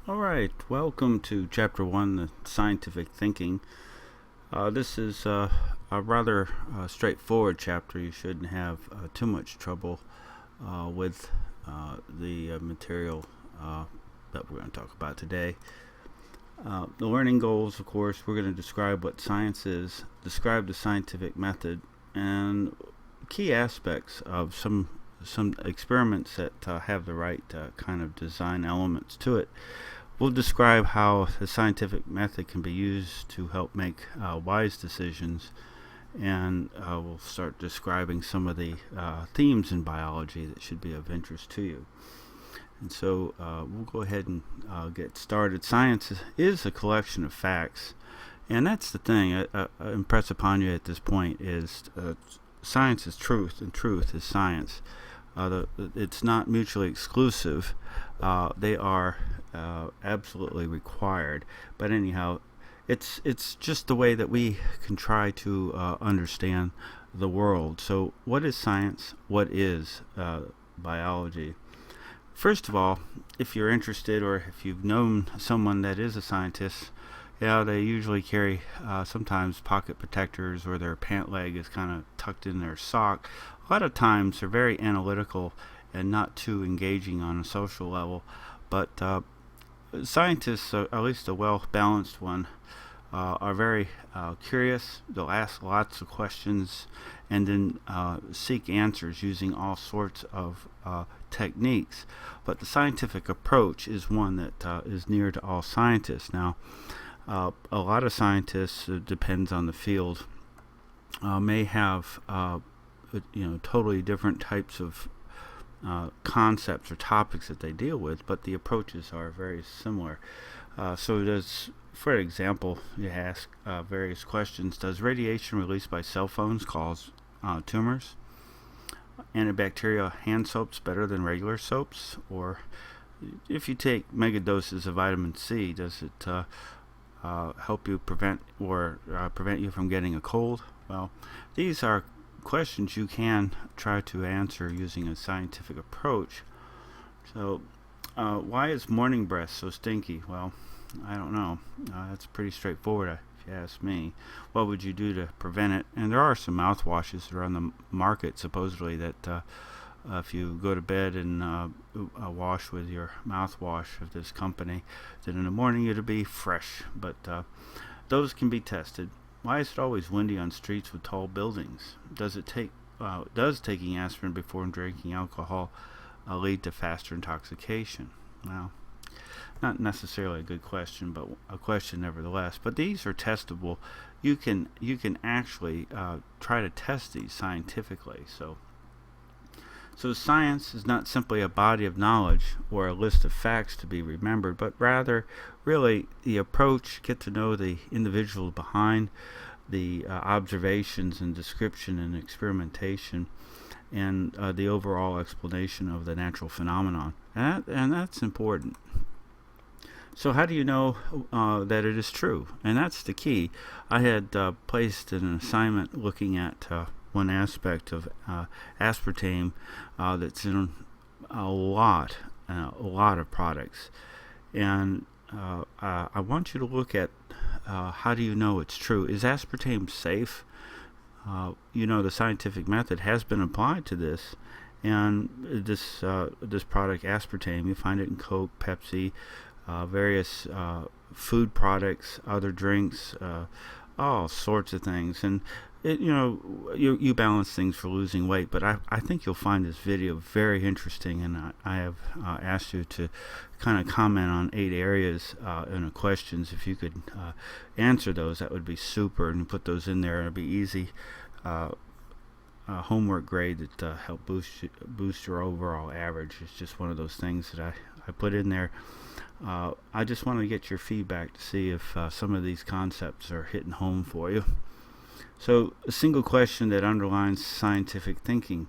Alright, welcome to Chapter 1, the Scientific Thinking. This is a rather straightforward chapter. You shouldn't have too much trouble with the material that we're going to talk about today. The learning goals, of course, we're going to describe what science is, describe the scientific method, and key aspects of some experiments that have the right kind of design elements to it. We'll describe how the scientific method can be used to help make wise decisions, and we'll start describing some of the themes in biology that should be of interest to you. And so we'll go ahead and get started. Science is a collection of facts, and that's the thing I impress upon you at this point is science is truth, and truth is science. It's not mutually exclusive. They are absolutely required. But anyhow, it's just the way that we can try to understand the world. So what is science? What is biology? First of all, if you're interested or if you've known someone that is a scientist, they usually carry sometimes pocket protectors, or their pant leg is kind of tucked in their sock. A lot of times they're very analytical and not too engaging on a social level, but scientists, at least a well-balanced one, are very curious. They'll ask lots of questions and then seek answers using all sorts of techniques. But the scientific approach is one that is near to all scientists. Now, a lot of scientists, depends on the field, may have totally different types of concepts or topics that they deal with, but the approaches are very similar. For example, you ask various questions. Does radiation released by cell phones cause tumors? Antibacterial hand soaps better than regular soaps? Or if you take mega doses of vitamin C, does it help you prevent you from getting a cold? Well, these are questions you can try to answer using a scientific approach. So why is morning breath so stinky? Well, I don't know. That's pretty straightforward if you ask me. What would you do to prevent it? And there are some mouthwashes that are on the market supposedly that if you go to bed and wash with your mouthwash of this company, then in the morning it'll be fresh. But those can be tested. Why is it always windy on streets with tall buildings? Does taking aspirin before drinking alcohol lead to faster intoxication? Well, not necessarily a good question, but a question nevertheless. But these are testable. You can actually try to test these scientifically. So science is not simply a body of knowledge or a list of facts to be remembered, but rather really the approach, get to know the individual behind the observations and description and experimentation, and the overall explanation of the natural phenomenon. And that's important. So how do you know that it is true? And that's the key. I had placed an assignment looking at one aspect of aspartame that's in a lot of products, and I want you to look at how do you know it's true. Is aspartame safe? The scientific method has been applied to this, and this product aspartame, you find it in Coke, Pepsi, various food products, other drinks, all sorts of things. And you balance things for losing weight, but I think you'll find this video very interesting, and I have asked you to kind of comment on 8 areas in the questions. If you could answer those, that would be super, and put those in there. It'll be easy homework grade that help boost your overall average. It's just one of those things that I put in there. I just want to get your feedback to see if some of these concepts are hitting home for you. So, a single question that underlines scientific thinking.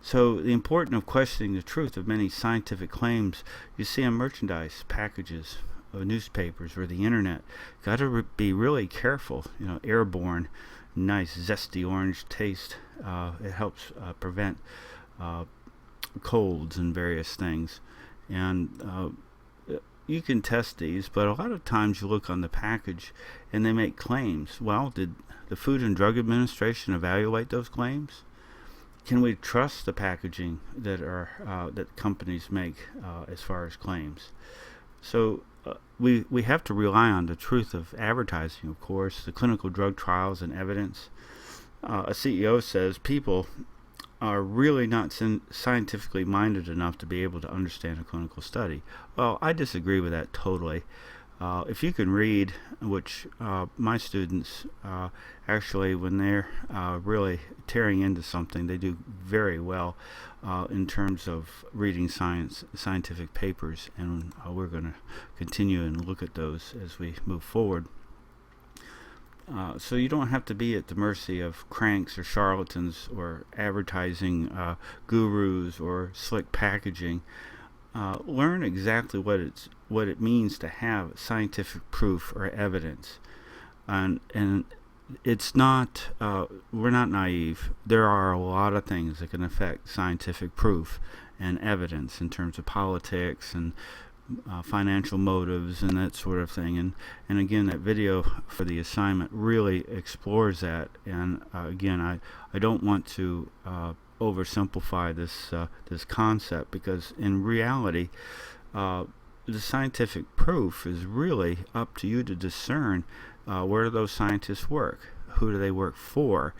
So, the importance of questioning the truth of many scientific claims you see on merchandise, packages, newspapers, or the internet. Got to be really careful. Airborne, nice, zesty orange taste. It helps prevent colds and various things. And you can test these, but a lot of times you look on the package and they make claims. Well, did the Food and Drug Administration evaluate those claims? Can we trust the packaging that companies make as far as claims? So we have to rely on the truth of advertising, of course, the clinical drug trials and evidence. A CEO says people are really not scientifically minded enough to be able to understand a clinical study. Well, I disagree with that totally. If you can read, which my students actually, when they're really tearing into something, they do very well in terms of reading scientific papers, and we're going to continue and look at those as we move forward. So you don't have to be at the mercy of cranks or charlatans or advertising gurus or slick packaging. Learn exactly what it means to have scientific proof or evidence, and it's not we're not naive. There are a lot of things that can affect scientific proof and evidence in terms of politics and financial motives and that sort of thing, and again, that video for the assignment really explores that. And again, I don't want to oversimplify this concept, because in reality the scientific proof is really up to you to discern where do those scientists work, who do they work for,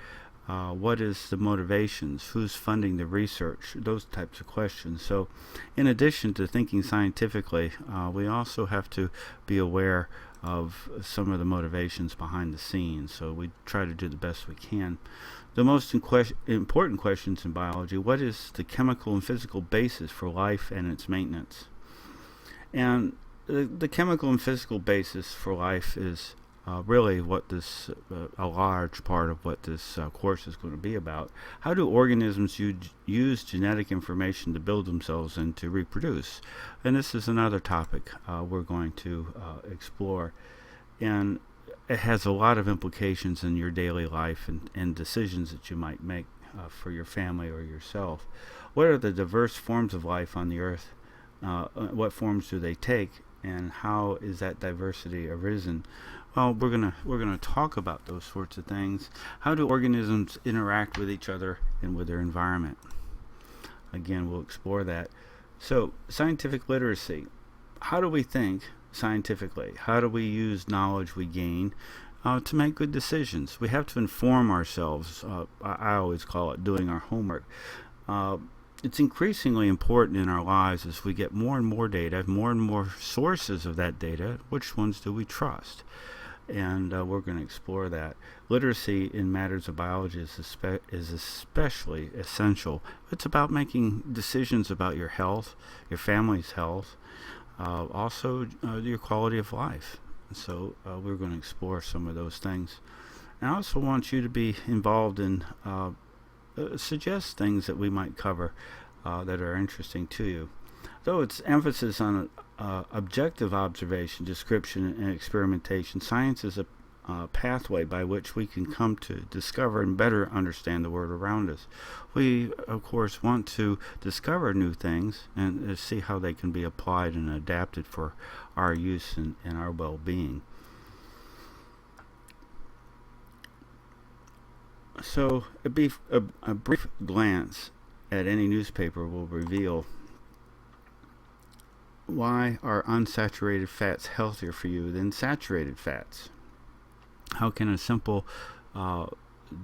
what is the motivations, who's funding the research, those types of questions. So in addition to thinking scientifically, we also have to be aware of some of the motivations behind the scenes. So we try to do the best we can. The most important questions in biology: what is the chemical and physical basis for life and its maintenance? And the chemical and physical basis for life is really what a large part of what this course is going to be about. How do organisms use genetic information to build themselves and to reproduce? And this is another topic we're going to explore. And it has a lot of implications in your daily life and decisions that you might make for your family or yourself. What are the diverse forms of life on the earth? What forms do they take, and how is that diversity arisen? Well, we're gonna talk about those sorts of things. How do organisms interact with each other and with their environment? Again, we'll explore that. So, scientific literacy. How do we think scientifically? How do we use knowledge we gain to make good decisions? We have to inform ourselves. I always call it doing our homework. It's increasingly important in our lives as we get more and more data, more and more sources of that data. Which ones do we trust? And we're going to explore that. Literacy in matters of biology is especially essential. It's about making decisions about your health, your family's health, also your quality of life. So we're going to explore some of those things. And I also want you to be involved in suggest things that we might cover that are interesting to you. Though its emphasis on objective observation, description, and experimentation, science is a pathway by which we can come to discover and better understand the world around us. We, of course, want to discover new things and see how they can be applied and adapted for our use and our well-being. So a brief glance at any newspaper will reveal: why are unsaturated fats healthier for you than saturated fats? How can a simple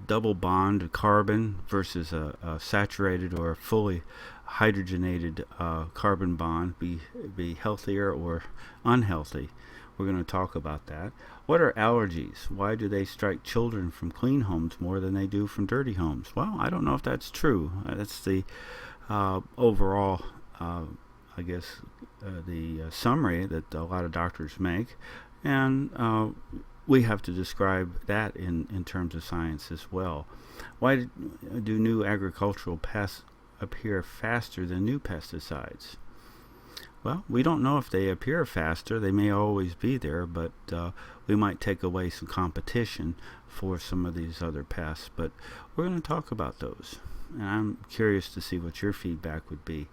double bond carbon versus a saturated or fully hydrogenated carbon bond be healthier or unhealthy? We're going to talk about that. What are allergies? Why do they strike children from clean homes more than they do from dirty homes? Well, I don't know if that's true. That's the overall, I guess, the summary that a lot of doctors make. And we have to describe that in terms of science as well. Why do new agricultural pests appear faster than new pesticides? Well, we don't know if they appear faster. They may always be there, but we might take away some competition for some of these other pests. But we're going to talk about those. And I'm curious to see what your feedback would be.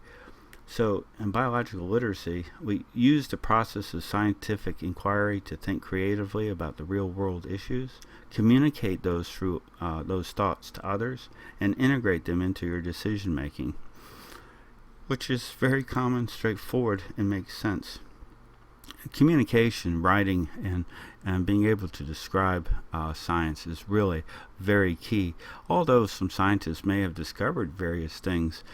So, in biological literacy, we use the process of scientific inquiry to think creatively about the real-world issues, communicate those through those thoughts to others, and integrate them into your decision-making, which is very common, straightforward, and makes sense. Communication, writing, and being able to describe science is really very key. Although some scientists may have discovered various things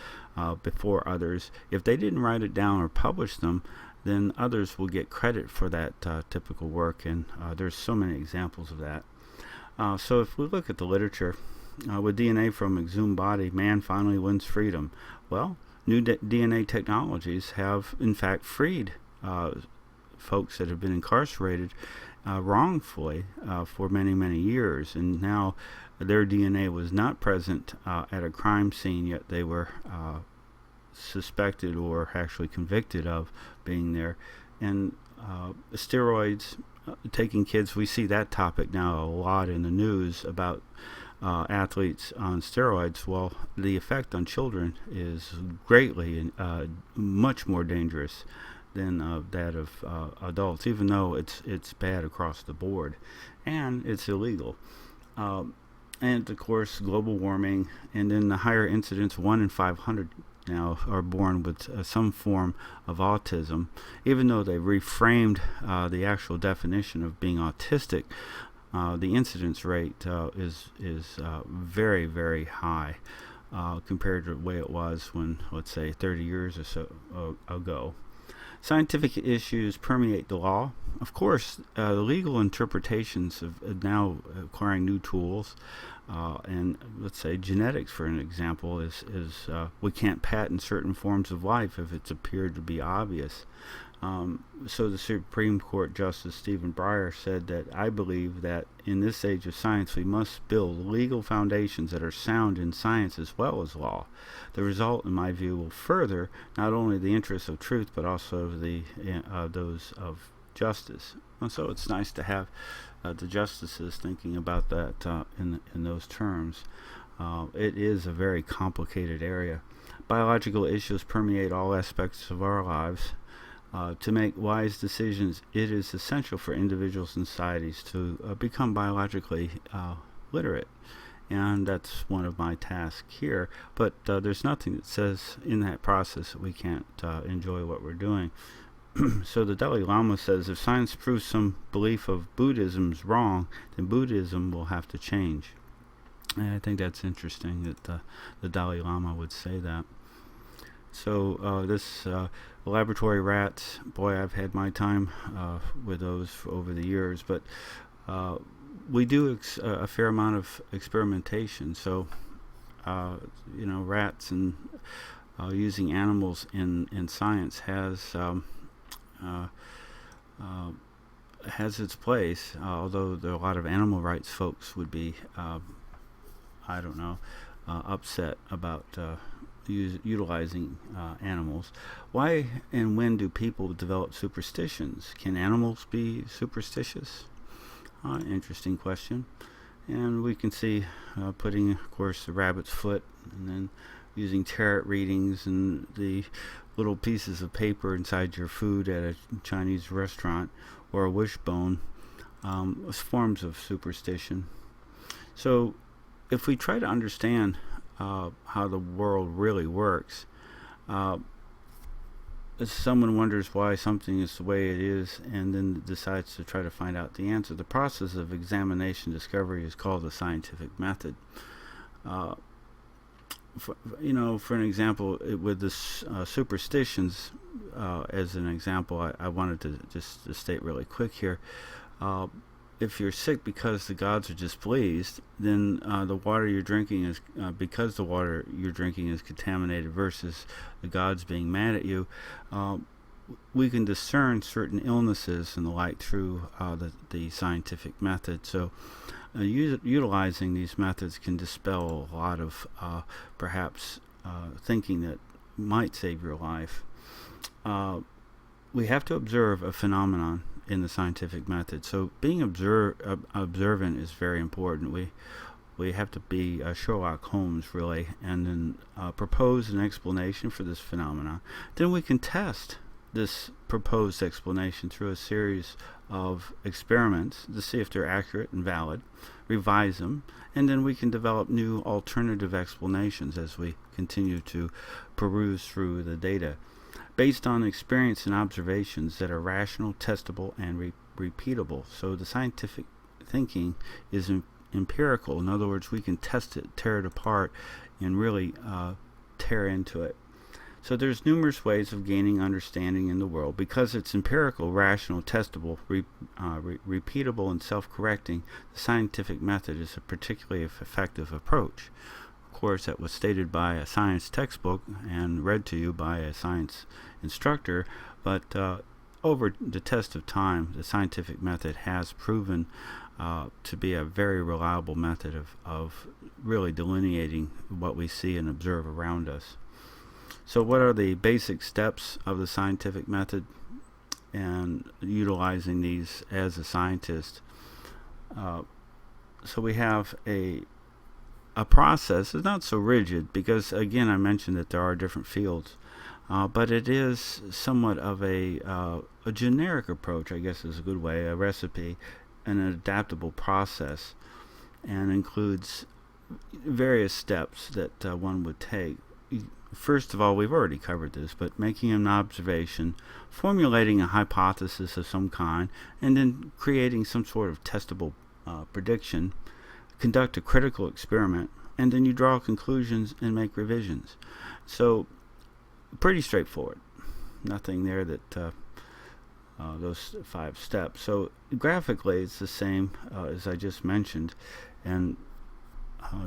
before others, if they didn't write it down or publish them, then others will get credit for that typical work, and there's so many examples of that. So if we look at the literature, with DNA from exhumed body, man finally wins freedom. Well, new DNA technologies have, in fact, freed folks that have been incarcerated wrongfully for many, many years, and now their DNA was not present at a crime scene, yet they were suspected or actually convicted of being there. And steroids, taking kids, we see that topic now a lot in the news about athletes on steroids. Well, the effect on children is greatly much more dangerous than that of adults, even though it's bad across the board, and it's illegal. And of course, global warming, and then the higher incidence, 1 in 500 now are born with some form of autism, even though they reframed the actual definition of being autistic. The incidence rate is very, very high compared to the way it was when, let's say, 30 years or so ago. Scientific issues permeate the law. Of course, the legal interpretations of now acquiring new tools, and let's say genetics, for an example, is we can't patent certain forms of life if it's appeared to be obvious. So the Supreme Court Justice Stephen Breyer said that I believe that in this age of science we must build legal foundations that are sound in science as well as law. The result, in my view, will further not only the interests of truth but also those of justice. And so it's nice to have the justices thinking about that in those terms. It is a very complicated area. Biological issues permeate all aspects of our lives. To make wise decisions, it is essential for individuals and societies to become biologically literate. And that's one of my tasks here. But there's nothing that says in that process that we can't enjoy what we're doing. So the Dalai Lama says, if science proves some belief of Buddhism's wrong, then Buddhism will have to change. And I think that's interesting that the Dalai Lama would say that. So this laboratory rats, boy, I've had my time with those over the years, but we do a fair amount of experimentation. So rats and using animals in science has its place, although there are a lot of animal rights folks would be upset about utilizing animals. Why and when do people develop superstitions? Can animals be superstitious? Interesting question. And we can see putting, of course, the rabbit's foot, and then using tarot readings and the little pieces of paper inside your food at a Chinese restaurant, or a wishbone, as forms of superstition. So if we try to understand how the world really works, someone wonders why something is the way it is and then decides to try to find out the answer. The process of examination discovery is called the scientific method. For an example, with this superstitions, as an example, I wanted to just state really quick here. If you're sick because the gods are displeased, then the water you're drinking is because the water you're drinking is contaminated versus the gods being mad at you. We can discern certain illnesses and the like through the scientific method. So utilizing these methods can dispel a lot of perhaps thinking that might save your life. We have to observe a phenomenon in the scientific method. So being observant is very important. We have to be Sherlock Holmes, really, and then propose an explanation for this phenomenon. Then we can test this proposed explanation through a series of experiments to see if they're accurate and valid, revise them, and then we can develop new alternative explanations as we continue to peruse through the data, based on experience and observations that are rational, testable, and repeatable. So the scientific thinking is empirical. In other words, we can test it, tear it apart, and really tear into it. So there's numerous ways of gaining understanding in the world. Because it's empirical, rational, testable, repeatable, and self-correcting, the scientific method is a particularly effective approach. Of course, that was stated by a science textbook and read to you by a science instructor, but over the test of time, the scientific method has proven to be a very reliable method of really delineating what we see and observe around us. So what are the basic steps of the scientific method and utilizing these as a scientist? So we have a process. It's not so rigid because, again, I mentioned that there are different fields, but it is somewhat of a generic approach, I guess is a good way, a recipe, an adaptable process, and includes various steps that one would take. First of all, we've already covered this, but making an observation, formulating a hypothesis of some kind, and then creating some sort of testable prediction, conduct a critical experiment, and then you draw conclusions and make revisions. So, pretty straightforward. Nothing there that those 5 steps. So, graphically, it's the same as I just mentioned, and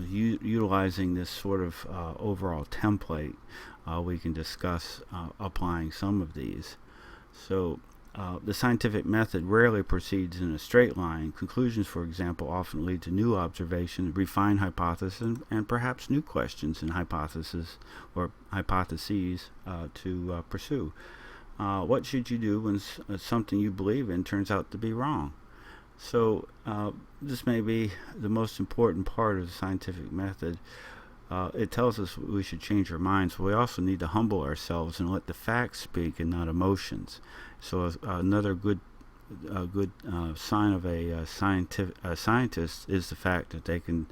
utilizing this sort of overall template, we can discuss applying some of these. So the scientific method rarely proceeds in a straight line. Conclusions, for example, often lead to new observations, refined hypotheses, and perhaps new questions and hypotheses or hypotheses to pursue. What should you do when something you believe in turns out to be wrong? So this may be the most important part of the scientific method. It tells us we should change our minds, but we also need to humble ourselves and let the facts speak and not emotions. So another good sign of a scientist is the fact that they can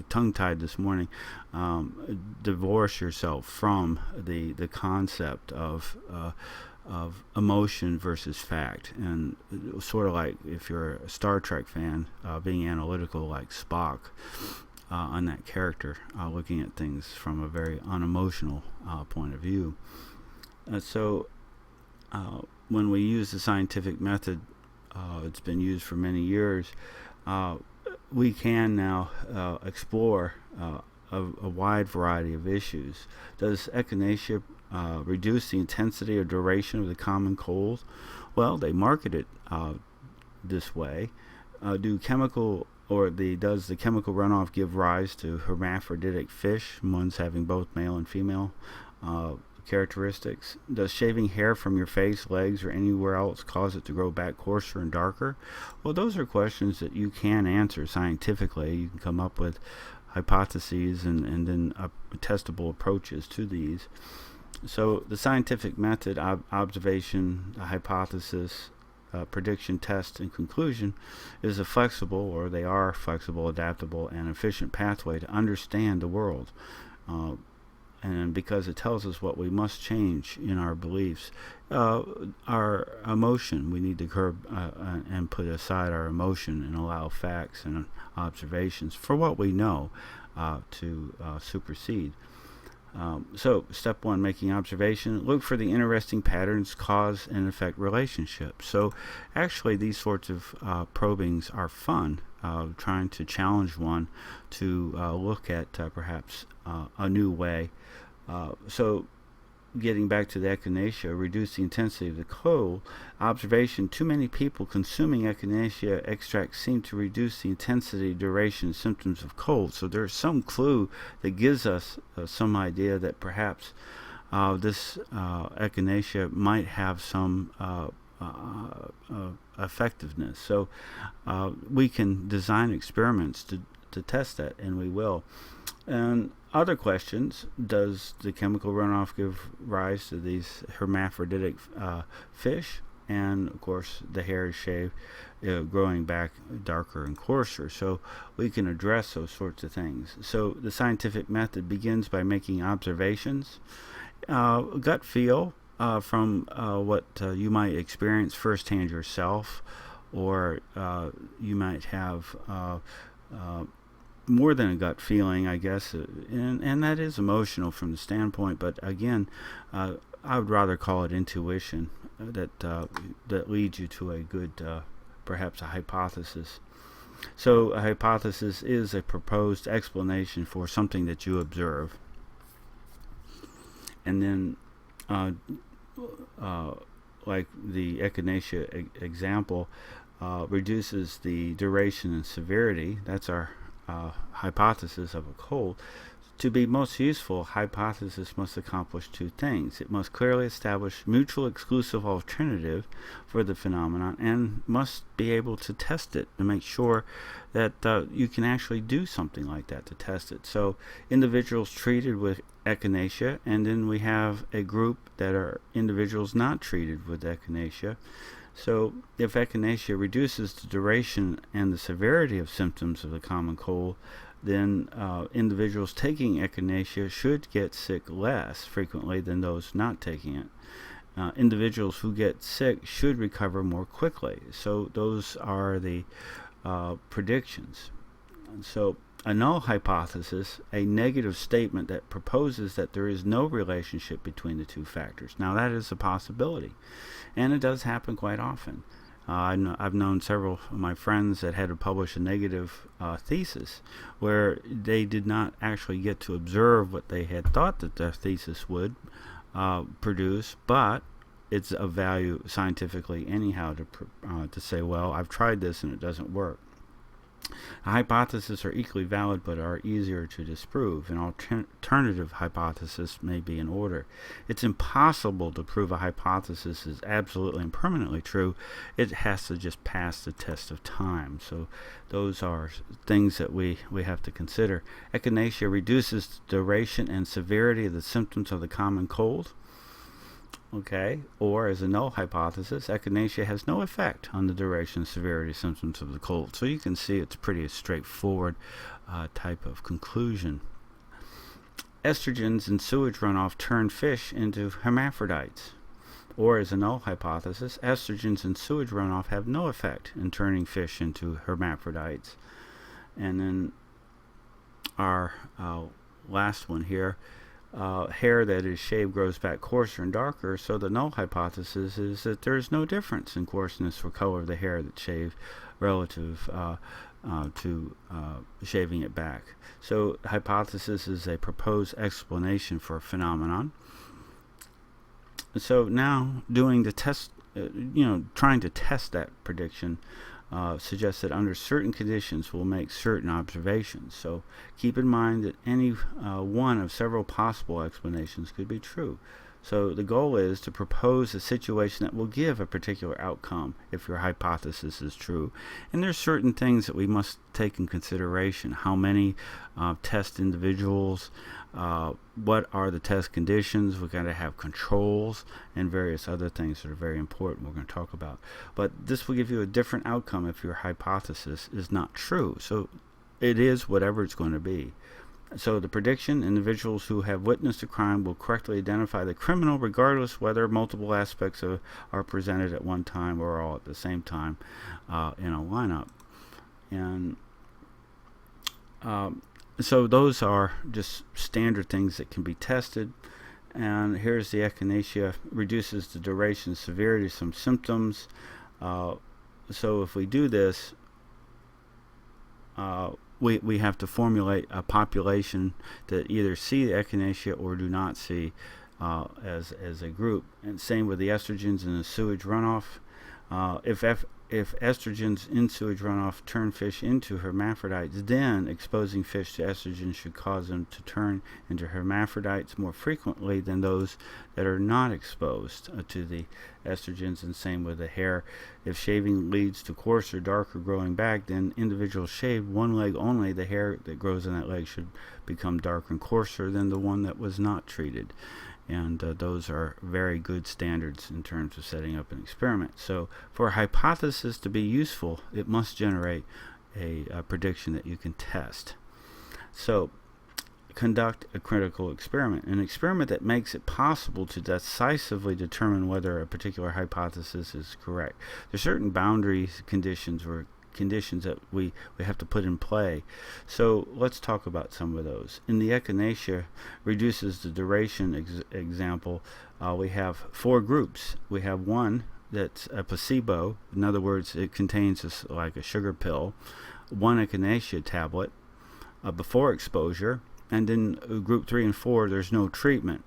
tongue-tied this morning, divorce yourself from the concept of emotion versus fact, and sort of like if you're a Star Trek fan, being analytical like Spock on that character, looking at things from a very unemotional point of view. So when we use the scientific method, it's been used for many years. We can now explore a wide variety of issues. Does echinacea reduce the intensity or duration of the common cold? Well, they market it this way. Does the chemical runoff give rise to hermaphroditic fish, ones having both male and female characteristics? Does shaving hair from your face, legs, or anywhere else cause it to grow back coarser and darker? Well, those are questions that you can answer scientifically. You can come up with hypotheses and then testable approaches to these. So the scientific method, observation, the hypothesis, prediction, test, and conclusion is a flexible, or they are flexible, adaptable, and efficient pathway to understand the world. And because it tells us what we must change in our beliefs. Our emotion, we need to curb and put aside our emotion and allow facts and observations for what we know to supersede. So, step one, making observation. Look for the interesting patterns, cause and effect relationships. So, actually, these sorts of probings are fun, trying to challenge one to look at perhaps a new way. So, getting back to the echinacea, reduce the intensity of the cold. Observation, too many people consuming echinacea extracts seem to reduce the intensity, duration, and symptoms of cold. So there's some clue that gives us some idea that perhaps this echinacea might have some effectiveness. So we can design experiments to test that, and we will. And other questions: does the chemical runoff give rise to these hermaphroditic fish? And of course, the hair is shaved, growing back darker and coarser. So we can address those sorts of things. So the scientific method begins by making observations, gut feel from what you might experience firsthand yourself, or you might have more than a gut feeling, I guess, and that is emotional from the standpoint, but again, I would rather call it intuition that leads you to a good, perhaps a hypothesis. So a hypothesis is a proposed explanation for something that you observe. And then, like the echinacea example, reduces the duration and severity. That's our hypothesis of a cold. To be most useful, hypothesis must accomplish two things. It must clearly establish mutual exclusive alternative for the phenomenon, and must be able to test it to make sure that you can actually do something like that to test it. So individuals treated with echinacea, and then we have a group that are individuals not treated with echinacea. So if echinacea reduces the duration and the severity of symptoms of the common cold, then individuals taking echinacea should get sick less frequently than those not taking it. Individuals who get sick should recover more quickly. So those are the predictions. And so a null hypothesis, a negative statement that proposes that there is no relationship between the two factors. Now that is a possibility, and it does happen quite often. I've known several of my friends that had to publish a negative thesis where they did not actually get to observe what they had thought that their thesis would produce, but it's of value scientifically anyhow to say, well, I've tried this and it doesn't work. Hypotheses are equally valid but are easier to disprove. An alternative hypothesis may be in order. It's impossible to prove a hypothesis is absolutely and permanently true. It has to just pass the test of time. So those are things that we have to consider. Echinacea reduces the duration and severity of the symptoms of the common cold. Okay, or as a null hypothesis, echinacea has no effect on the duration and severity of symptoms of the cold. So you can see it's pretty straightforward type of conclusion. Estrogens in sewage runoff turn fish into hermaphrodites. Or as a null hypothesis, estrogens in sewage runoff have no effect in turning fish into hermaphrodites. And then our last one here. Hair that is shaved grows back coarser and darker, so the null hypothesis is that there is no difference in coarseness or color of the hair that's shaved relative to shaving it back. So hypothesis is a proposed explanation for a phenomenon. So now doing the test, trying to test that prediction suggests that under certain conditions we'll make certain observations. So keep in mind that any one of several possible explanations could be true. So the goal is to propose a situation that will give a particular outcome if your hypothesis is true. And there's certain things that we must take in consideration. How many test individuals, what are the test conditions, we've got to have controls, and various other things that are very important we're going to talk about. But this will give you a different outcome if your hypothesis is not true. So it is whatever it's going to be. So the prediction, individuals who have witnessed a crime will correctly identify the criminal regardless whether multiple aspects are presented at one time or all at the same time in a lineup. And so those are just standard things that can be tested. And here's the echinacea, reduces the duration, severity of some symptoms. So if we do this, we have to formulate a population that either see the echinacea or do not see as a group. And same with the estrogens in the sewage runoff. If estrogens in sewage runoff turn fish into hermaphrodites, then exposing fish to estrogen should cause them to turn into hermaphrodites more frequently than those that are not exposed to the estrogens. And same with the hair. If shaving leads to coarser, darker growing back, then individuals shaved one leg only, the hair that grows in that leg should become darker and coarser than the one that was not treated. And those are very good standards in terms of setting up an experiment. So for a hypothesis to be useful, it must generate a prediction that you can test. So conduct a critical experiment, an experiment that makes it possible to decisively determine whether a particular hypothesis is correct. There's certain boundaries, conditions that we have to put in play. So let's talk about some of those. In the echinacea, reduces the duration example, we have 4 groups. We have one that's a placebo. In other words, it contains like a sugar pill, one echinacea tablet before exposure, and then group 3 and 4, there's no treatment.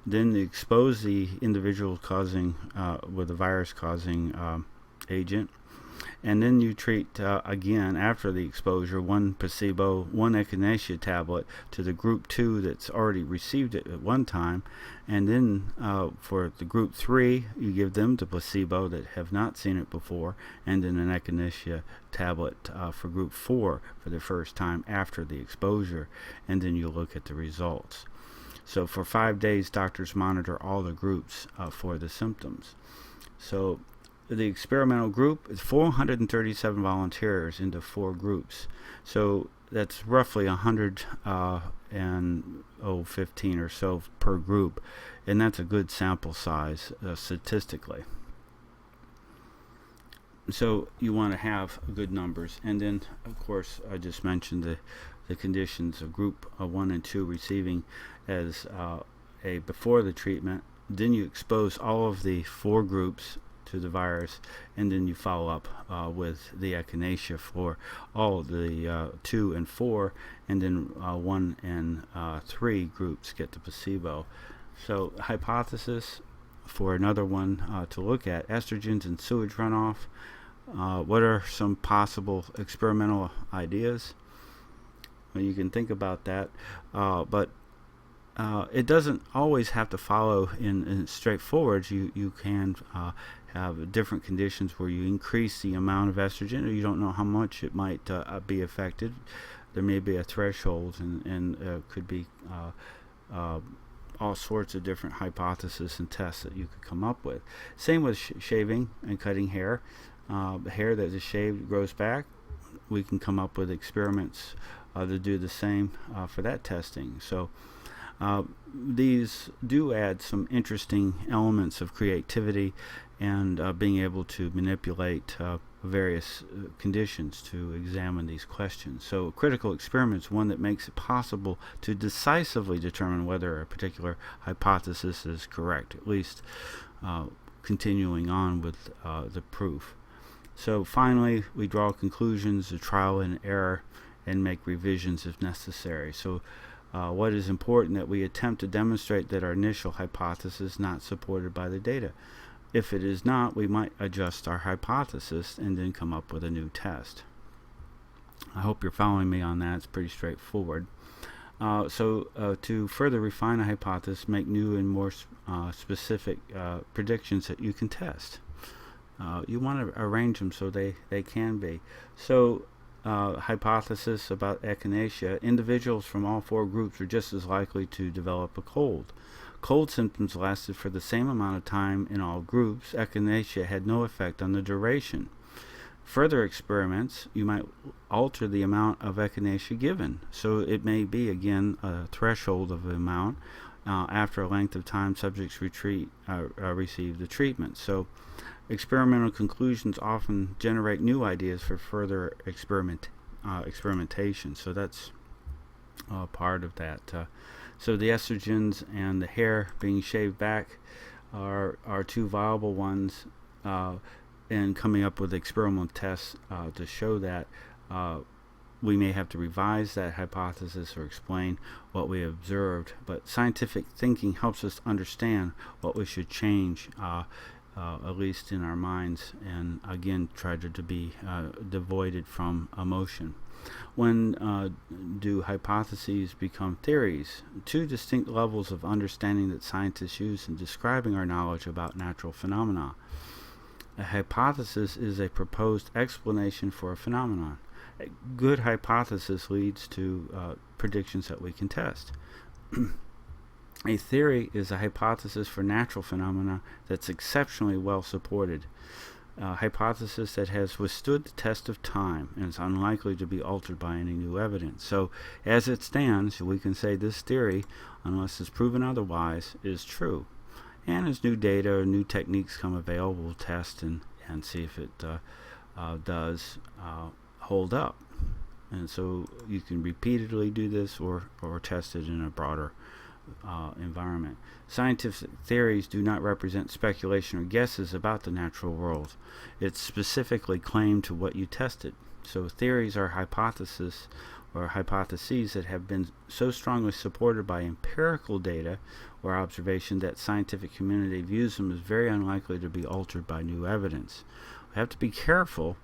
Then they expose the individual causing with the virus causing agent. And then you treat again after the exposure, one placebo, one echinacea tablet to the group 2 that's already received it at one time. And then for the group 3, you give them the placebo that have not seen it before, and then an echinacea tablet for group 4 for the first time after the exposure. And then you look at the results. So for 5 days, doctors monitor all the groups for the symptoms. So the experimental group is 437 volunteers into 4 groups. So that's roughly 115 or so per group. And that's a good sample size statistically. So you want to have good numbers. And then, of course, I just mentioned the conditions of group 1 and 2 receiving as a before the treatment. Then you expose all of the 4 groups to the virus, and then you follow up with the echinacea for all the 2 and 4, and then 1 and 3 groups get the placebo. So hypothesis for another one to look at, estrogens and sewage runoff. What are some possible experimental ideas? Well, you can think about that, but it doesn't always have to follow in straightforward. You can have different conditions where you increase the amount of estrogen, or you don't know how much it might be affected. There may be a threshold, and could be all sorts of different hypotheses and tests that you could come up with. Same with shaving and cutting hair. The hair that is shaved grows back. We can come up with experiments to do the same for that testing. So these do add some interesting elements of creativity and being able to manipulate various conditions to examine these questions. So a critical experiment is one that makes it possible to decisively determine whether a particular hypothesis is correct, at least continuing on with the proof. So finally, we draw conclusions, a trial and error, and make revisions if necessary. So what is important that we attempt to demonstrate that our initial hypothesis is not supported by the data. If it is not, we might adjust our hypothesis and then come up with a new test. I hope you're following me on that. It's pretty straightforward. To further refine a hypothesis, make new and more specific predictions that you can test. You want to arrange them so they can be. So, hypothesis about echinacea: individuals from all four groups are just as likely to develop a cold. Cold symptoms lasted for the same amount of time in all groups. Echinacea had no effect on the duration. Further experiments, you might alter the amount of echinacea given. So it may be, again, a threshold of the amount after a length of time subjects receive the treatment. So experimental conclusions often generate new ideas for further experimentation. So that's part of that. So the estrogens and the hair being shaved back are two viable ones, and coming up with experimental tests to show that. We may have to revise that hypothesis or explain what we observed, but scientific thinking helps us understand what we should change, at least in our minds, and again try to be devoided from emotion. When do hypotheses become theories? Two distinct levels of understanding that scientists use in describing our knowledge about natural phenomena. A hypothesis is a proposed explanation for a phenomenon. A good hypothesis leads to predictions that we can test. A theory is a hypothesis for natural phenomena that's exceptionally well supported. A hypothesis that has withstood the test of time and is unlikely to be altered by any new evidence. So, as it stands, we can say this theory, unless it's proven otherwise, is true. And as new data or new techniques come available, we'll test and see if it does hold up. And so you can repeatedly do this or test it in a broader environment. Scientific theories do not represent speculation or guesses about the natural world. It's specifically claimed to what you tested. So theories are hypotheses or hypotheses that have been so strongly supported by empirical data or observation that scientific community views them as very unlikely to be altered by new evidence. We have to be careful,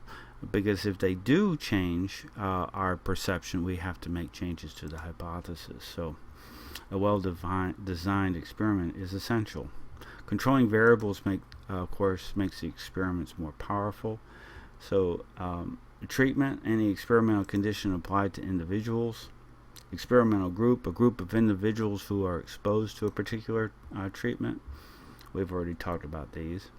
because if they do change our perception, we have to make changes to the hypothesis. So a well-designed experiment is essential. Controlling variables makes the experiments more powerful. So treatment: any experimental condition applied to individuals. Experimental group: a group of individuals who are exposed to a particular treatment. We've already talked about these.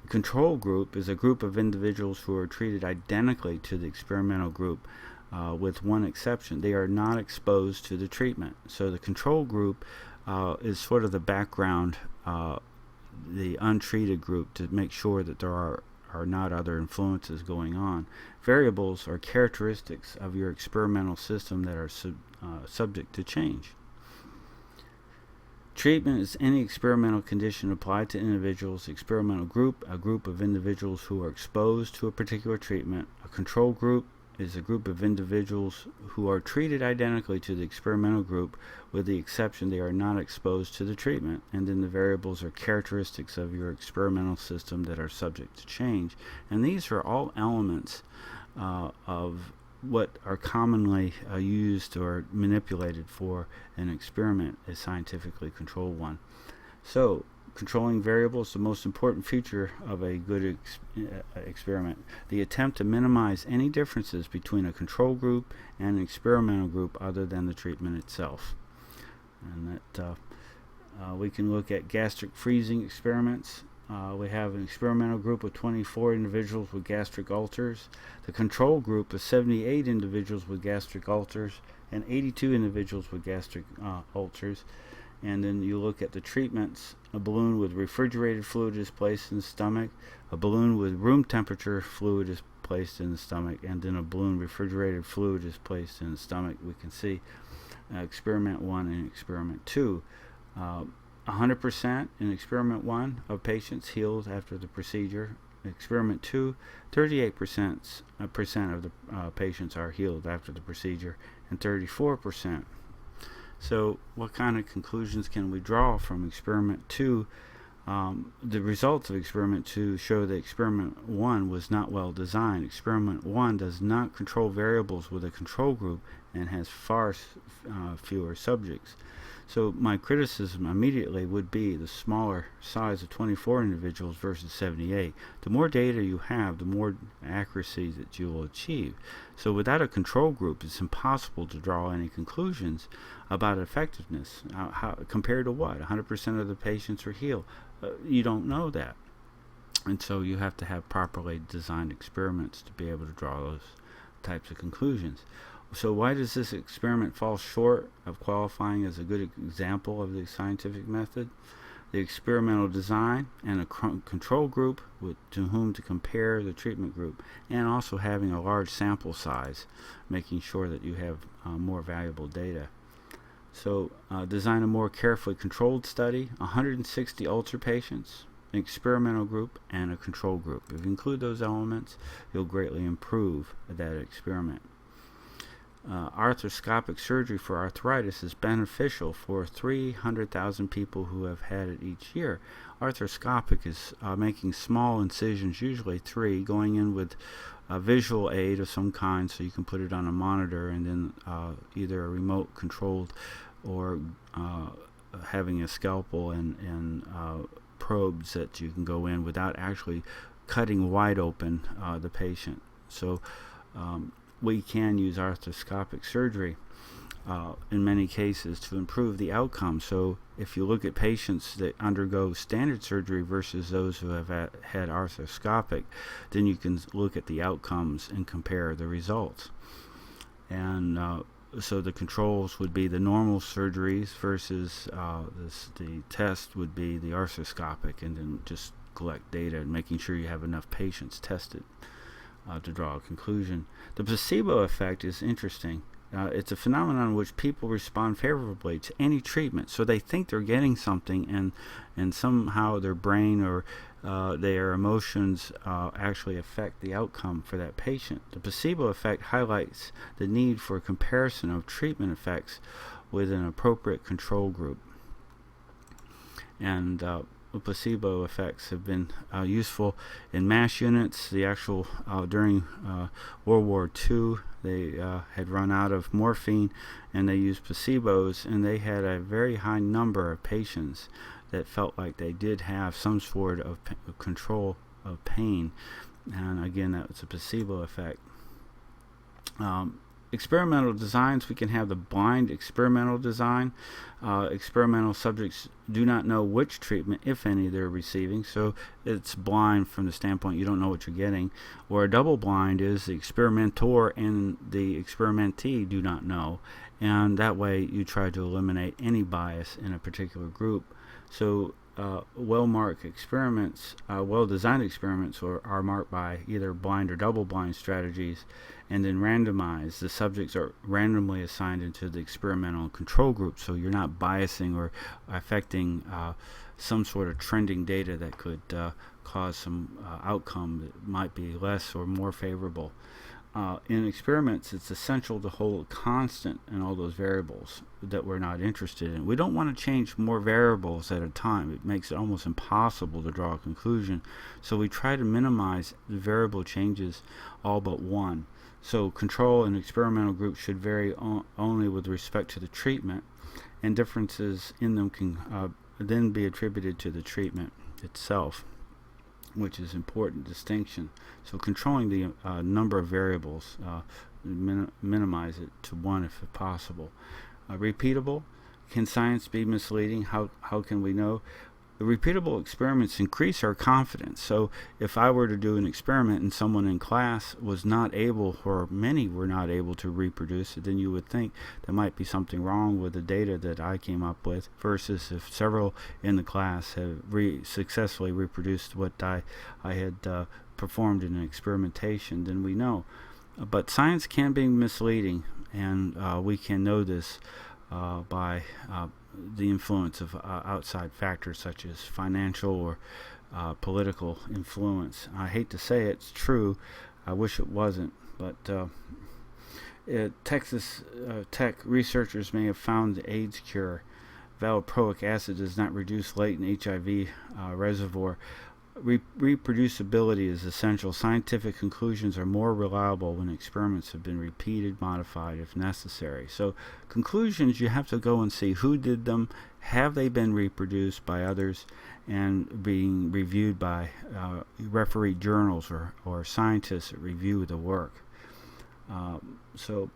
Control group is a group of individuals who are treated identically to the experimental group, with one exception: they are not exposed to the treatment. So the control group is sort of the background, the untreated group, to make sure that there are not other influences going on. Variables are characteristics of your experimental system that are subject to change. Treatment is any experimental condition applied to individuals. Experimental group: a group of individuals who are exposed to a particular treatment. A control group is a group of individuals who are treated identically to the experimental group, with the exception they are not exposed to the treatment. And then the variables are characteristics of your experimental system that are subject to change. And these are all elements of what are commonly used or manipulated for an experiment, a scientifically controlled one. So, controlling variables is the most important feature of a good experiment. The attempt to minimize any differences between a control group and an experimental group other than the treatment itself. And that we can look at gastric freezing experiments. We have an experimental group of 24 individuals with gastric ulcers. The control group is 78 individuals with gastric ulcers and 82 individuals with gastric ulcers. And then you look at the treatments. A balloon with refrigerated fluid is placed in the stomach. A balloon with room temperature fluid is placed in the stomach. And then a balloon refrigerated fluid is placed in the stomach. We can see experiment 1 and experiment 2. 100% in experiment 1 of patients healed after the procedure. Experiment 2, 38% of the patients are healed after the procedure, and 34%. So what kind of conclusions can we draw from experiment 2? The results of experiment 2 show that experiment 1 was not well designed. Experiment 1 does not control variables with a control group and has far fewer subjects. So my criticism immediately would be the smaller size of 24 individuals versus 78. The more data you have, the more accuracy that you will achieve. So without a control group, it's impossible to draw any conclusions about effectiveness. Compared to what? 100% of the patients are healed. You don't know that. And so you have to have properly designed experiments to be able to draw those types of conclusions. So why does this experiment fall short of qualifying as a good example of the scientific method? The experimental design and a control group to whom to compare the treatment group, and also having a large sample size, making sure that you have more valuable data. So design a more carefully controlled study, 160 ulcer patients, an experimental group, and a control group. If you include those elements, you'll greatly improve that experiment. Arthroscopic surgery for arthritis is beneficial for 300,000 people who have had it each year. Arthroscopic is making small incisions, usually 3, going in with a visual aid of some kind, so you can put it on a monitor, and then either a remote controlled or having a scalpel and probes that you can go in without actually cutting wide open the patient. So we can use arthroscopic surgery in many cases to improve the outcome. So if you look at patients that undergo standard surgery versus those who have had arthroscopic, then you can look at the outcomes and compare the results. And so the controls would be the normal surgeries versus the test would be the arthroscopic, and then just collect data and making sure you have enough patients tested to draw a conclusion. The placebo effect is interesting. It's a phenomenon in which people respond favorably to any treatment. So they think they're getting something, and somehow their brain or their emotions actually affect the outcome for that patient. The placebo effect highlights the need for a comparison of treatment effects with an appropriate control group. And placebo effects have been useful in MASH units. The actual during World War II, they had run out of morphine, and they used placebos, and they had a very high number of patients that felt like they did have some sort of control of pain. And again, that was a placebo effect. Experimental designs, we can have the blind experimental design. Experimental subjects do not know which treatment, if any, they're receiving, so it's blind from the standpoint you don't know what you're getting. Or a double blind is the experimenter and the experimentee do not know, and that way you try to eliminate any bias in a particular group. So well-marked experiments, well-designed experiments are marked by either blind or double-blind strategies, and then randomized. The subjects are randomly assigned into the experimental control group, so you're not biasing or affecting some sort of trending data that could cause some outcome that might be less or more favorable. In experiments, it's essential to hold constant in all those variables that we're not interested in. We don't want to change more variables at a time. It makes it almost impossible to draw a conclusion. So we try to minimize the variable changes all but one. So control and experimental groups should vary only with respect to the treatment, and differences in them can then be attributed to the treatment itself, which is important distinction. So controlling the number of variables, minimize it to one if possible. Repeatable. Can science be misleading? How can we know? The repeatable experiments increase our confidence. So if I were to do an experiment and someone in class was not able, or many were not able to reproduce it, then you would think there might be something wrong with the data that I came up with, versus if several in the class have successfully reproduced what I had performed in an experimentation, then we know. But science can be misleading, and we can know this by the influence of outside factors such as financial or political influence. I hate to say it's true. I wish it wasn't, but Texas Tech researchers may have found the AIDS cure. Valproic acid does not reduce latent HIV reservoir. Reproducibility is essential. Scientific conclusions are more reliable when experiments have been repeated, modified if necessary. So conclusions, you have to go and see who did them, have they been reproduced by others, and being reviewed by refereed journals or scientists that review the work. So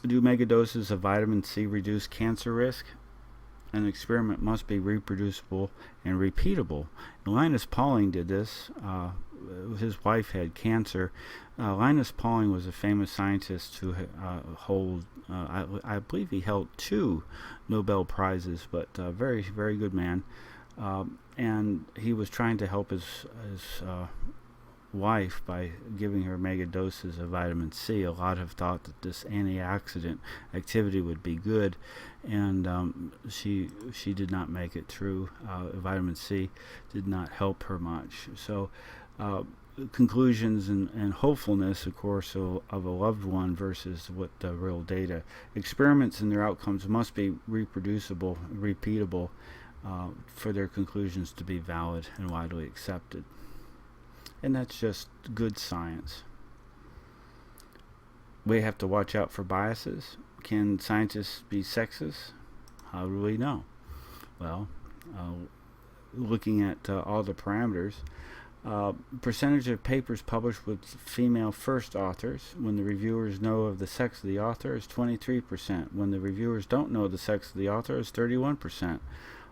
do megadoses of vitamin C reduce cancer risk? An experiment must be reproducible and repeatable. Linus Pauling did this. His wife had cancer. Linus Pauling was a famous scientist who I believe he held 2 Nobel Prizes, but very, very good man. And he was trying to help his wife by giving her mega doses of vitamin C. A lot have thought that this antioxidant activity would be good, and she did not make it through. Vitamin C did not help her much. So conclusions and hopefulness, of course, of a loved one versus what the real data. Experiments and their outcomes must be reproducible, repeatable, for their conclusions to be valid and widely accepted. And that's just good science. We have to watch out for biases. Can scientists be sexist? How do we know? Well, looking at all the parameters, percentage of papers published with female first authors when the reviewers know of the sex of the author is 23%. When the reviewers don't know the sex of the author is 31%.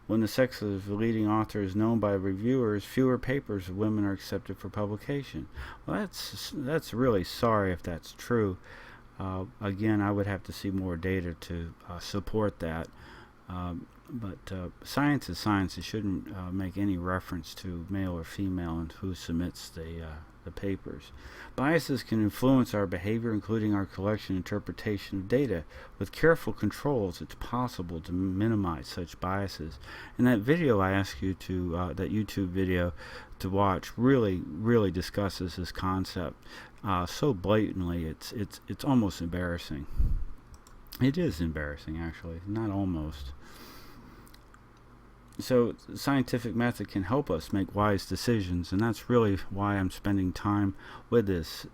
When the sex of the leading author is known by reviewers, fewer papers of women are accepted for publication. Well, that's really sorry if that's true. Again, I would have to see more data to support that. But science is science. It shouldn't make any reference to male or female and who submits the papers. Biases can influence our behavior, including our collection and interpretation of data. With careful controls, it's possible to minimize such biases. And that video I asked you to, that YouTube video to watch, really discusses this concept so blatantly. It's almost embarrassing. It is embarrassing, actually, not almost. So the scientific method can help us make wise decisions, and that's really why I'm spending time with this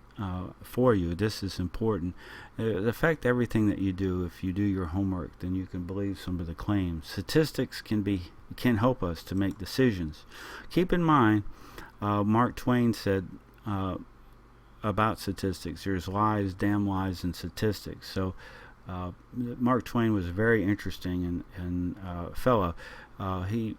for you. This is important. It affects everything that you do. If you do your homework, then you can believe some of the claims. Statistics can help us to make decisions. Keep in mind, Mark Twain said about statistics, there's lies, damn lies, and statistics. So Mark Twain was a very interesting and fellow. He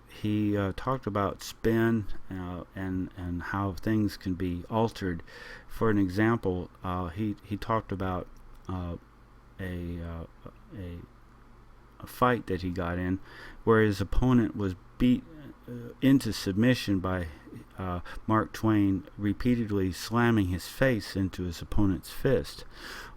talked about spin and how things can be altered. For an example, he talked about a fight that he got in, where his opponent was beat into submission by Mark Twain repeatedly slamming his face into his opponent's fist.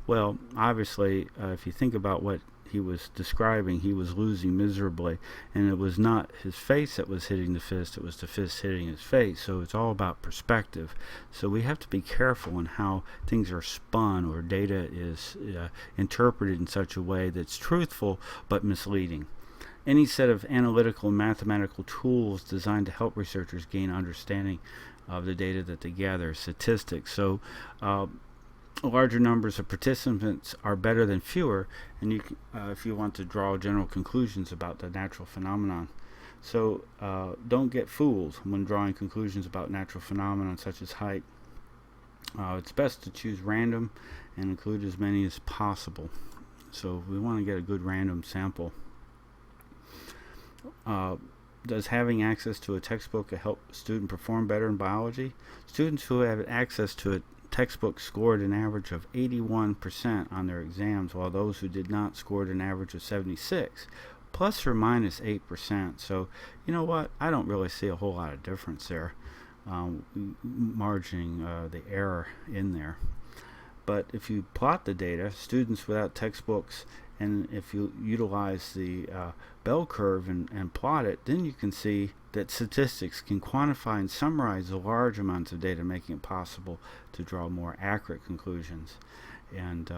Well, obviously, if you think about what he was describing, he was losing miserably, and it was not his face that was hitting the fist, it was the fist hitting his face. So it's all about perspective. So we have to be careful in how things are spun or data is interpreted in such a way that's truthful but misleading. Any set of analytical and mathematical tools designed to help researchers gain understanding of the data that they gather, statistics. So larger numbers of participants are better than fewer, and you if you want to draw general conclusions about the natural phenomenon. So don't get fooled when drawing conclusions about natural phenomena such as height. It's best to choose random and include as many as possible. So we want to get a good random sample. Does having access to a textbook help a student perform better in biology? Students who have access to a textbook scored an average of 81% on their exams, while those who did not scored an average of 76, plus or minus 8%. So you know what? I don't really see a whole lot of difference there, margining the error in there. But if you plot the data, students without textbooks, and if you utilize the bell curve and plot it, then you can see that statistics can quantify and summarize a large amounts of data, making it possible to draw more accurate conclusions. and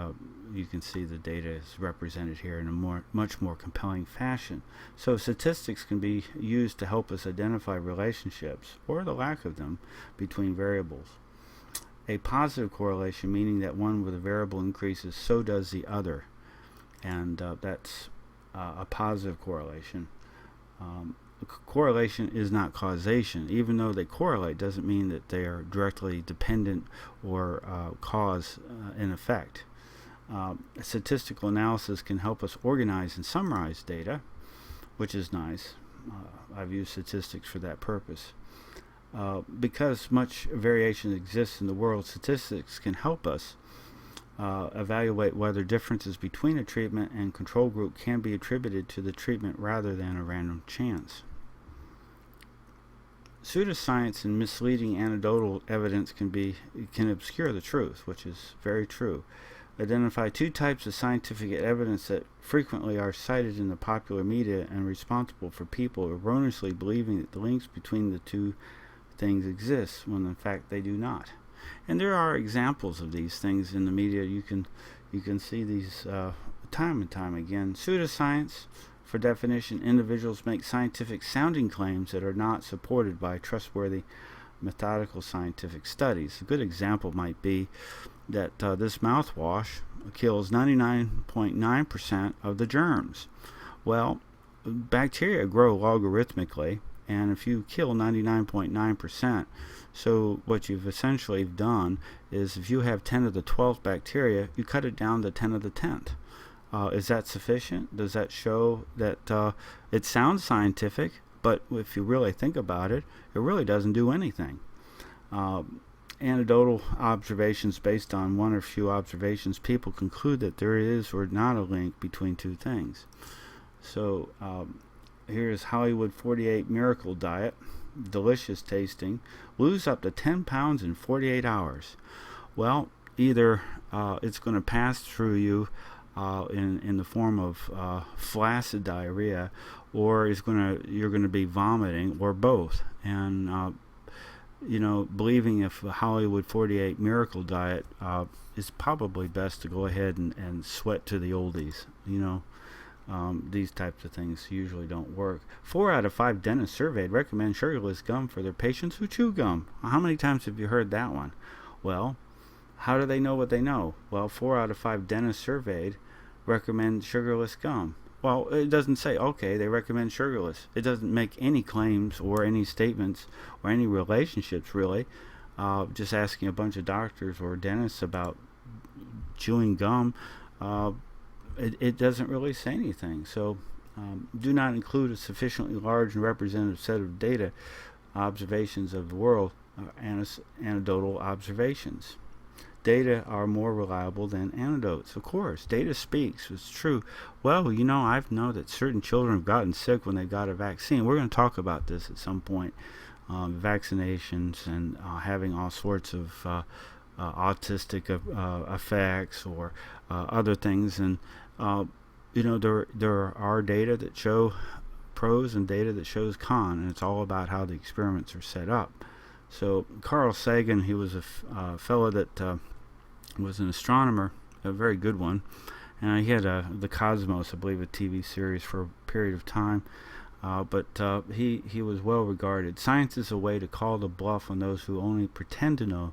you can see the data is represented here in a much more compelling fashion. So statistics can be used to help us identify relationships, or the lack of them, between variables. A positive correlation, meaning that one with a variable increases, so does the other, and that's a positive correlation. Correlation is not causation. Even though they correlate, doesn't mean that they are directly dependent or cause and effect. Statistical analysis can help us organize and summarize data, which is nice. I've used statistics for that purpose. Because much variation exists in the world, statistics can help us evaluate whether differences between a treatment and control group can be attributed to the treatment rather than a random chance. Pseudoscience and misleading anecdotal evidence can obscure the truth, which is very true. Identify two types of scientific evidence that frequently are cited in the popular media and responsible for people erroneously believing that the links between the two things exist when in fact they do not. And there are examples of these things in the media. You can see these time and time again. Pseudoscience, for definition, individuals make scientific sounding claims that are not supported by trustworthy methodical scientific studies. A good example might be that this mouthwash kills 99.9% of the germs. Well, bacteria grow logarithmically, and if you kill 99.9%, so what you've essentially done is if you have 10 to the 12th bacteria, you cut it down to 10 to the 10th. Is that sufficient? Does that show that it sounds scientific, but if you really think about it, it really doesn't do anything? Anecdotal observations based on one or few observations, people conclude that there is or not a link between two things. So here's Hollywood 48 miracle diet, delicious tasting, lose up to 10 pounds in 48 hours. Well, either it's going to pass through you in the form of flaccid diarrhea, or you're going to be vomiting, or both. And believing if the Hollywood 48 miracle diet is probably best to go ahead and sweat to the oldies. These types of things usually don't work. 4 out of 5 dentists surveyed recommend sugarless gum for their patients who chew gum. How many times have you heard that one? Well, how do they know what they know? Well, 4 out of 5 dentists surveyed recommend sugarless gum. Well, it doesn't say, okay, they recommend sugarless. It doesn't make any claims or any statements or any relationships, really. Just asking a bunch of doctors or dentists about chewing gum, it doesn't really say anything. So do not include a sufficiently large and representative set of data observations of the world, anecdotal observations. Data are more reliable than anecdotes. Of course, data speaks. It's true. Well, I know that certain children have gotten sick when they got a vaccine. We're going to talk about this at some point. Vaccinations and having all sorts of autistic effects or other things. And, there are data that show pros and data that shows con, and it's all about how the experiments are set up. So Carl Sagan, he was a fellow that was an astronomer, a very good one, and he had the Cosmos, I believe, a TV series for a period of time, but he was well regarded. Science is a way to call the bluff on those who only pretend to know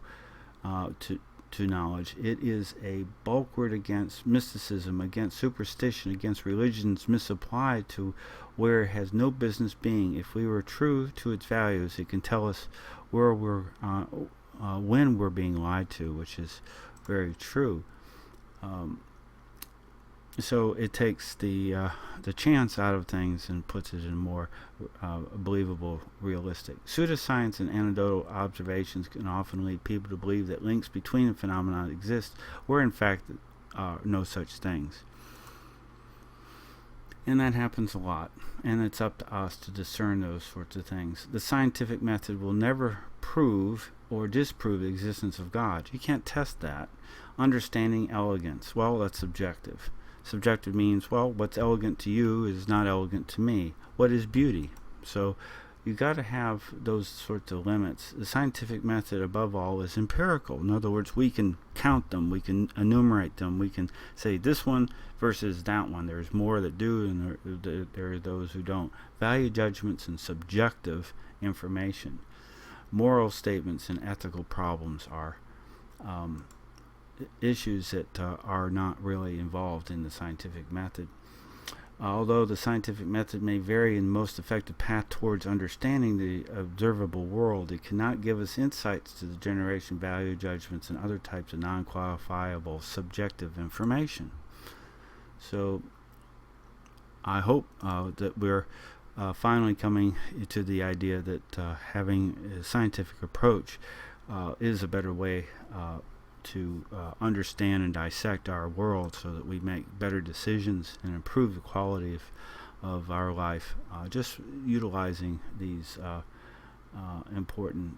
to knowledge. It is a bulwark against mysticism, against superstition, against religions misapplied to where it has no business being. If we were true to its values, it can tell us where when we're being lied to, which is very true. So it takes the chance out of things and puts it in more believable, realistic. Pseudoscience and anecdotal observations can often lead people to believe that links between the phenomena exist, where in fact no such things. And that happens a lot, and it's up to us to discern those sorts of things. The scientific method will never prove or disprove the existence of God. You can't test that. Understanding elegance. Well, that's subjective. Subjective means, well, what's elegant to you is not elegant to me. What is beauty? So, you got to have those sorts of limits. The scientific method, above all, is empirical. In other words, we can count them, we can enumerate them, we can say this one versus that one. There's more that do, and there are those who don't. Value judgments and subjective information. Moral statements and ethical problems are issues that are not really involved in the scientific method. Although the scientific method may vary in the most effective path towards understanding the observable world, it cannot give us insights to the generation, value judgments, and other types of non-qualifiable subjective information. So I hope that we're finally coming to the idea that having a scientific approach is a better way to understand and dissect our world, so that we make better decisions and improve the quality of our life, just utilizing these important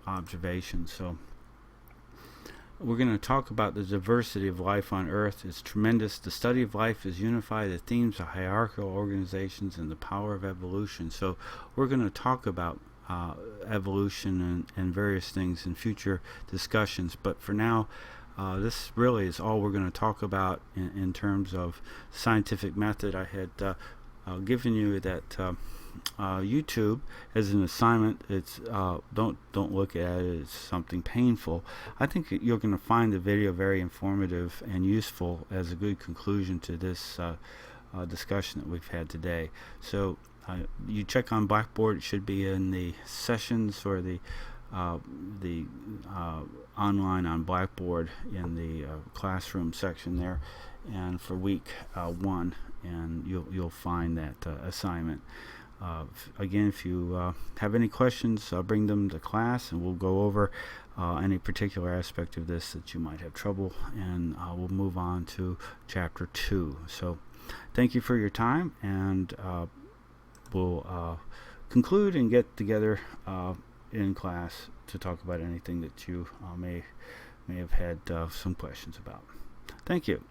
observations. So we're going to talk about the diversity of life on Earth. It's tremendous. The study of life is unified. The themes of hierarchical organizations and the power of evolution. So we're going to talk about evolution and various things in future discussions, but for now this really is all we're going to talk about in terms of scientific method. I had given you that YouTube as an assignment. It's don't look at it as something painful. I think you're going to find the video very informative and useful as a good conclusion to this discussion that we've had today. So you check on Blackboard. It should be in the sessions or the online on Blackboard in the classroom section there, and for week 1, and you'll find that assignment. Again, if you have any questions, bring them to class, and we'll go over any particular aspect of this that you might have trouble, and we'll move on to Chapter 2. So thank you for your time, and we'll conclude and get together in class to talk about anything that you may have had some questions about. Thank you.